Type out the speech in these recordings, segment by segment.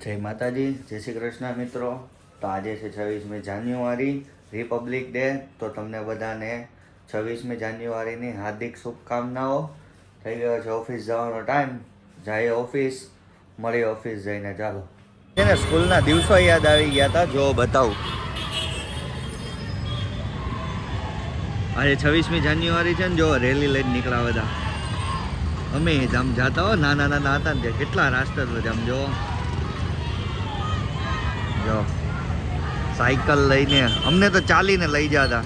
જય માતાજી, જય શ્રી કૃષ્ણ મિત્રો. તો આજે છે 26મી જાન્યુઆરી, રિપબ્લિક ડે. તો તમને બધાને 26મી જાન્યુઆરીની હાર્દિક શુભકામનાઓ. થઈ ગયો છે ઓફિસ જવાનો ટાઈમ. જઈએ ઓફિસ, મળીએ ઓફિસ જઈને. ચાલો. છે ને, સ્કૂલના દિવસો યાદ આવી ગયા હતા. જો બતાવું, આજે 26મી જાન્યુઆરી છે ને. જો રેલી લઈને નીકળ્યા બધા. અમે આમ જાતા હો, નાના નાના હતા ને, કેટલા રાસ્તા આમ જો સાયકલ લઈને, અમને તો ચાલીને લઈ જતા.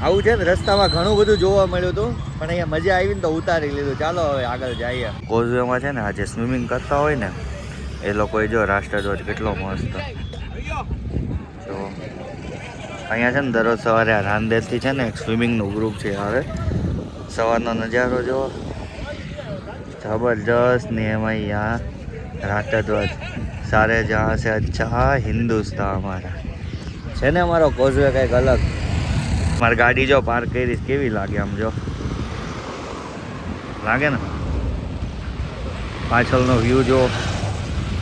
આવું છે ને, રસ્તામાં ઘણું બધું જોવા મળ્યું હતું, પણ અહીંયા મજા આવી ને તો ઉતારી લીધું. ચાલો હવે આગળ જઈએ. કોઝવેમાં છે ને, આજે સ્વિમિંગ કરતા હોય ને એ લોકોએ જો રાષ્ટ્રધ્વજ કેટલો મસ્ત. જો અહીંયા છે ને, દરરોજ સવારે રાંદેરથી છે ને એક સ્વિમિંગનું ગ્રુપ છે આવે. સવારનો નજારો જો જબરજસ્ત. ને એમાં અહીંયા રાષ્ટ્રધ્વજ, સારે જहाँ से अच्छा હિન્દુસ્તાન અમારા છે ને. અમારો કોઝવે કંઈક અલગ. મારી ગાડી જો પાર્ક કરી કેવી લાગે, આમ જો લાગે ને. પાછળનો વ્યૂ જો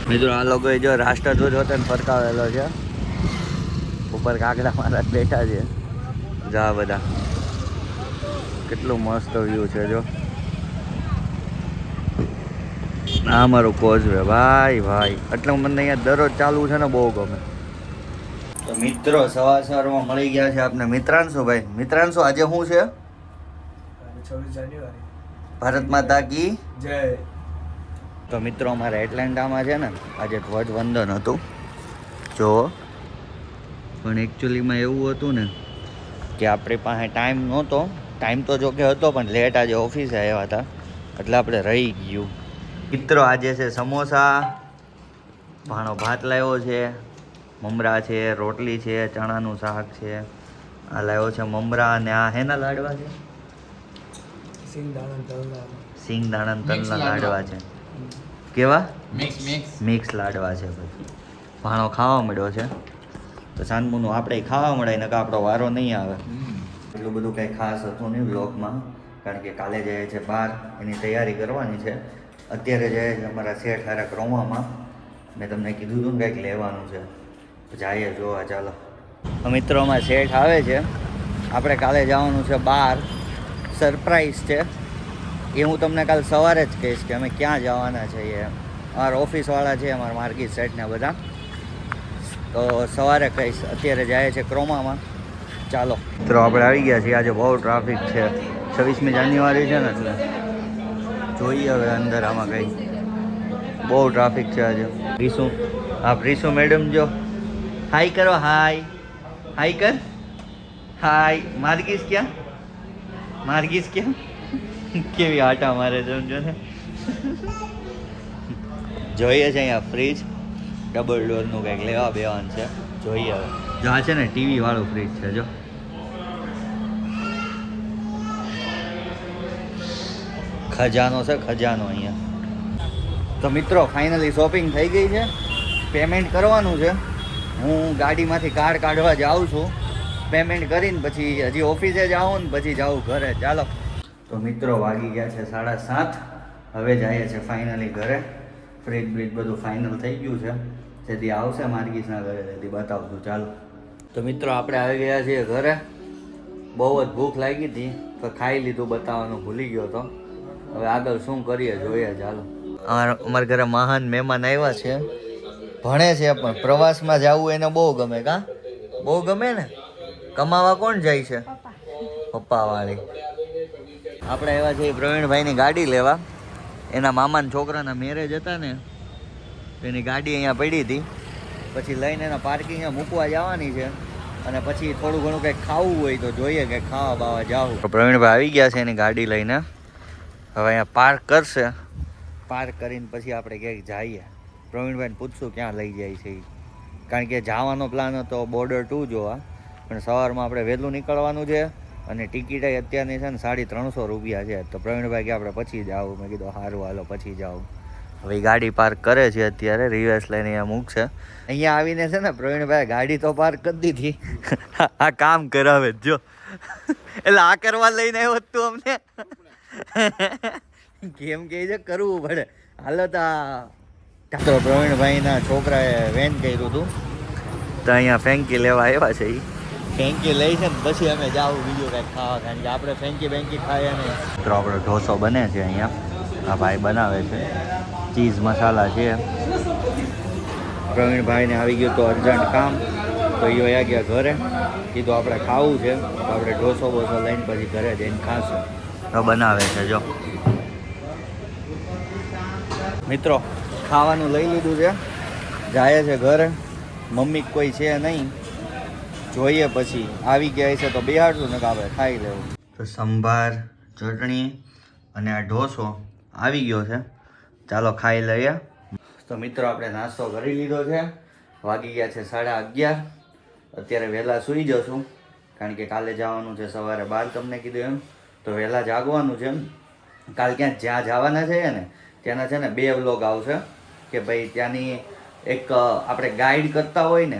મિત્રો. આ લોકોએ જો રાષ્ટ્રધ્વજ હોતે ને ફરકાવેલો છે. ઉપર કાગડા મહારાજ બેઠા છે. જા બધા કેટલું મસ્ત વ્યૂ છે જો. આ મારું કોઝવે ભાઈ ભાઈ. એટલે મને અહીંયા દરરોજ ચાલુ છે ને, બહુ ગમે. તો મિત્રો સવારમાં મળી ગયા છે આપણે મિત્રાંશુ ભાઈ. મિત્રાંશુ આજે શું છે? 26 જાન્યુઆરી. ભારત માતા કી જય. તો મિત્રો અમારે એટલેન્ટામાં છે ને આજે ધ્વજવંદન હતું જો. પણ એકચ્યુઅલીમાં એવું હતું ને કે આપણી પાસે ટાઈમ નહોતો. ટાઈમ તો જો કે હતો, પણ લેટ આજે ઓફિસે આવ્યા હતા એટલે આપણે રહી ગયું. મિત્રો આજે છે સમોસા, ભાણો ભાત લાવ્યો છે, મમરા છે, રોટલી છે, ચણાનું શાક છે. આ લાવ્યો છે મમરા. અને આ હેના લાડવા છે? સિંગ દાણા તલના લાડવા છે. કેવા? મિક્સ લાડવા છે. પછી ભાણો ખાવા મળ્યો છે તો સાનમુનું આપણે ખાવા મળે ને, આપણો વારો નહીં આવે. એટલું બધું કંઈ ખાસ હતું નહીં વ્લોગમાં, કારણ કે કાલે જાય છે બહાર, એની તૈયારી કરવાની છે. અત્યારે જાય છે અમારા શેઠ હારા ક્રોમામાં. મેં તમને કીધું હતું ને કંઈક લેવાનું છે, તો જઈએ જોવા. ચાલો મિત્રોમાં શેઠ આવે છે. આપણે કાલે જવાનું છે બહાર. સરપ્રાઈઝ છે એ હું તમને કાલે સવારે જ કહીશ કે અમે ક્યાં જવાના છીએ. અમારા ઓફિસવાળા છે, અમારા માર્ગી શેઠને બધા, તો સવારે કહીશ. અત્યારે જાય છે ક્રોમામાં. ચાલો મિત્રો આપણે આવી ગયા છીએ. આજે બહુ ટ્રાફિક છે. 26મી જાન્યુઆરી છે ને એટલે જોઈએ હવે અંદર. આમાં કંઈ બહુ ટ્રાફિક છે આજે. રીસુ, હા રીસુ મેડમ જો હાય કરો. હાય હાય કર. હાય. માર્ગીસ ક્યાં? માર્ગીસ ક્યાં? કેવી આટા મારે સમજો ને. જોઈએ છે અહીંયા ફ્રીજ ડબલ ડોરનું કંઈક લેવા બેવાનું છે. જોઈએ હવે. જો આ છે ને ટીવી વાળું ફ્રીજ છે જો. ખજાનો છે, ખજાનો અહીંયા. તો મિત્રો ફાઇનલી શોપિંગ થઈ ગઈ છે. પેમેન્ટ કરવાનું છે. હું ગાડીમાંથી કાર્ડ કાઢવા જાઉં છું. પેમેન્ટ કરીને પછી હજી ઓફિસે જાઉં ને પછી જાઉં ઘરે. ચાલો તો મિત્રો વાગી ગયા છે 7:30. હવે જઈએ છે ફાઇનલી ઘરે. ફ્રીજ બ્રીજ બધું ફાઇનલ થઈ ગયું છે. જેથી આવશે માર્ગીસના ઘરે તેથી બતાવશું. ચાલો તો મિત્રો આપણે આવી ગયા છીએ ઘરે. બહુ જ ભૂખ લાગી હતી તો ખાઈ લીધું. બતાવવાનું ભૂલી ગયો તો. હવે આગળ શું કરીએ જોઈએ. ચાલો. અમારા ઘરે મહાન મહેમાન આવ્યા છે. ભણે છે પણ પ્રવાસમાં જવું એને બહુ ગમે. કા બહુ ગમે ને. કમાવા કોણ જાય છે? પપ્પા વાળી. આપણે આવ્યા છીએ પ્રવીણભાઈની ગાડી લેવા. એના મામાના છોકરાના મેરેજ હતા ને, એની ગાડી અહીંયા પડી હતી. પછી લઈને એના પાર્કિંગમાં મૂકવા જવાની છે. અને પછી થોડું ઘણું કંઈક ખાવું હોય તો જોઈએ કે ખાવા બાવા જાવું. પ્રવીણભાઈ આવી ગયા છે એની ગાડી લઈને. હવે અહીંયા પાર્ક કરશે. પાર્ક કરીને પછી આપણે ક્યાંક જઈએ. પ્રવીણભાઈને પૂછશું ક્યાં લઈ જાય છે. કારણ કે જવાનો પ્લાન હતો બોર્ડર 2 જોવા, પણ સવારમાં આપણે વહેલું નીકળવાનું છે. અને ટિકિટ અત્યારની છે ને 350 રૂપિયા છે. તો પ્રવીણભાઈ કે આપણે પછી જાવું. મેં કીધું સારું હાલો પછી જાવું. હવે ગાડી પાર્ક કરે છે અત્યારે. રિવર્સ લઈને અહીંયા મૂકશે. અહીંયા આવીને છે ને પ્રવીણભાઈ ગાડી તો પાર્ક કરી દીધી. આ કામ કરાવે જો. એટલે આ કરવા લઈને આવ્યો તું અમને. કેમ કે છે કરવું પડે. હાલો તો તો પ્રવીણભાઈના છોકરાએ વેન કર્યું હતું તો અહીંયા ફેંકી લેવા આવ્યા છે એ ફેંકી લઈ છે ને પછી અમે જાવ બીજું કંઈક ખાવા કારણ કે આપણે ફેંકી બેંકી ખાઈએ નહીં. તો આપણો ઢોસો બને છે અહીંયા આ ભાઈ બનાવે છે ચીઝ મસાલા છે. પ્રવીણભાઈને આવી ગયું તો અર્જન્ટ કામ તો એ વયા ગયા ઘરે કીધું આપણે ખાવું છે તો આપણે ઢોસો બોસો લઈને પછી ઘરે જઈને ખાશું. તો બનાવે છે જો મિત્રો ખાવાનું લઈ લીધું છે જાય છે ઘરે. મમ્મી કોઈ છે નહીં જોઈએ પછી આવી ગયા છે તો બેહાડશું ને આપણે ખાઈ લેવું. તો સંભાર ચટણી અને આ ઢોસો આવી ગયો છે ચાલો ખાઈ લઈએ. તો મિત્રો આપણે નાસ્તો કરી લીધો છે વાગી ગયા છે 11:30. અત્યારે વહેલા સૂઈ જશું કારણ કે કાલે જવાનું છે સવારે 12 તમને કીધું એમ તો વહેલા જાગવાનું છે. કાલ ક્યાં જ્યાં જવાના છે ને ત્યાંના છે ને 2 વ્લોગ આવશે કે ભાઈ ત્યાંની એક આપણે ગાઈડ કરતા હોય ને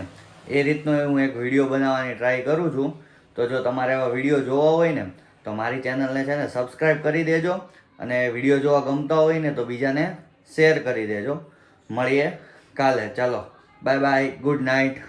એ રીતનો હું એક વિડીયો બનાવવાની ટ્રાય કરું છું. તો જો તમારે એવા વિડીયો જોવા હોય ને તો મારી ચેનલને છે ને સબસ્ક્રાઈબ કરી દેજો અને વિડીયો જોવા ગમતા હોય ને તો બીજાને શેર કરી દેજો. મળીએ કાલે ચાલો બાય બાય ગુડ નાઇટ.